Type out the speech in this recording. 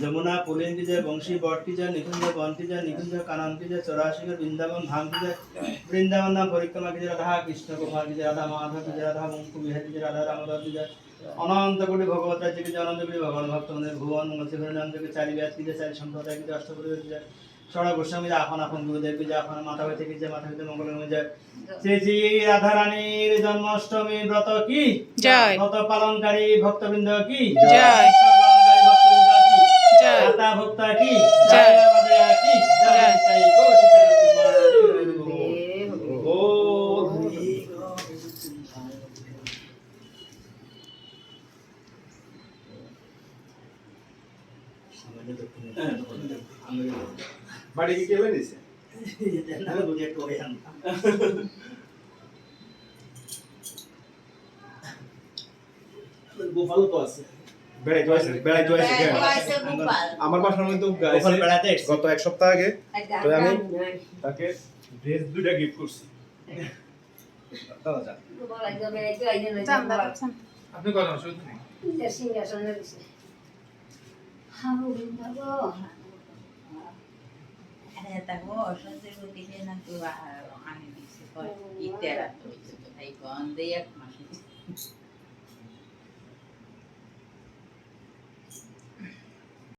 Jamuna pooling की जय, वंशी but की जय, निकुंज वन की जय, निकुंज कानन की जय, 84 वृंदावन धाम की जय, वृंदावन धाम परिक्रमा की जय, राधा कृष्ण गोपाल की जय, राधा माधव की जय, राधा मुकुंद बिहारी की जय, राधा रामदास की जय, अनंत कोटि भगवत जी की जय, अनंत कोटि भगवान भक्त भुवन मंगल के चारि व्यास की जय, चारि संप्रदाय की जय, अष्टपुरी की जय, षड़ा गोस्वामी आपन आपन गुरुदेव की जय, आपन माता पिता की जय, माता पिता मंगल में जय। श्री श्री राधा रानीर जन्माष्टमी व्रत की जय। व्रत पालनकारी भक्तवृंद की जय। जय। माता भक्ता की जय। माता की जय। जय गो सीताराम ओ বাড়ি কি কেলে দিছে না বুঝে একটু হয়ে যান গোপাল তো আছে বেড়াইতে আসে কেন? আমার বাসার মধ্যে তো গোপাল বেড়াতে এসেছে। গত এক সপ্তাহ আগে তো আমি তাকে ড্রেস দুইটা গিফট করছি দাদা যান। আপনি কথা শুনতে নেই আমি দিচ্ছি ইত্যাদি